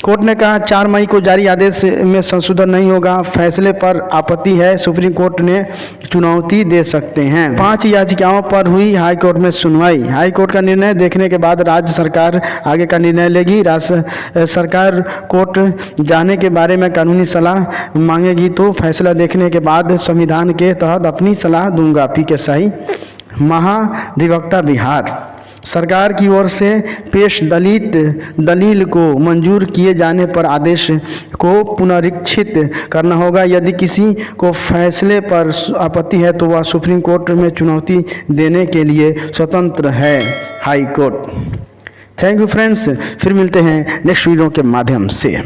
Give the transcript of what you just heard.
Court ने कहा 4 मई को जारी आदेश में संशोधन नहीं होगा, फैसले पर आपत्ति है, सुप्रीम कोर्ट ने चुनौती दे सकते हैं। 5 याचिकाओं पर हुई हाई कोर्ट में सुनवाई। हाई कोर्ट का निर्णय देखने के बाद राज्य सरकार आगे का निर्णय लेगी। राज्य सरकार कोर्ट जाने के बारे में कानूनी सलाह मांगेगी तो फैसला देखने के बाद संविधान के तहत अपनी सलाह दूंगा। पीके शाही। महाधिवक्ता बिहार। सरकार की ओर से पेश दलील को मंजूर किए जाने पर आदेश को पुनरीक्षित करना होगा। यदि किसी को फैसले पर आपत्ति है तो वह सुप्रीम कोर्ट में चुनौती देने के लिए स्वतंत्र है। High court. Thank you friends, फिर मिलते हैं नेक्स्ट वीडियो के माध्यम से।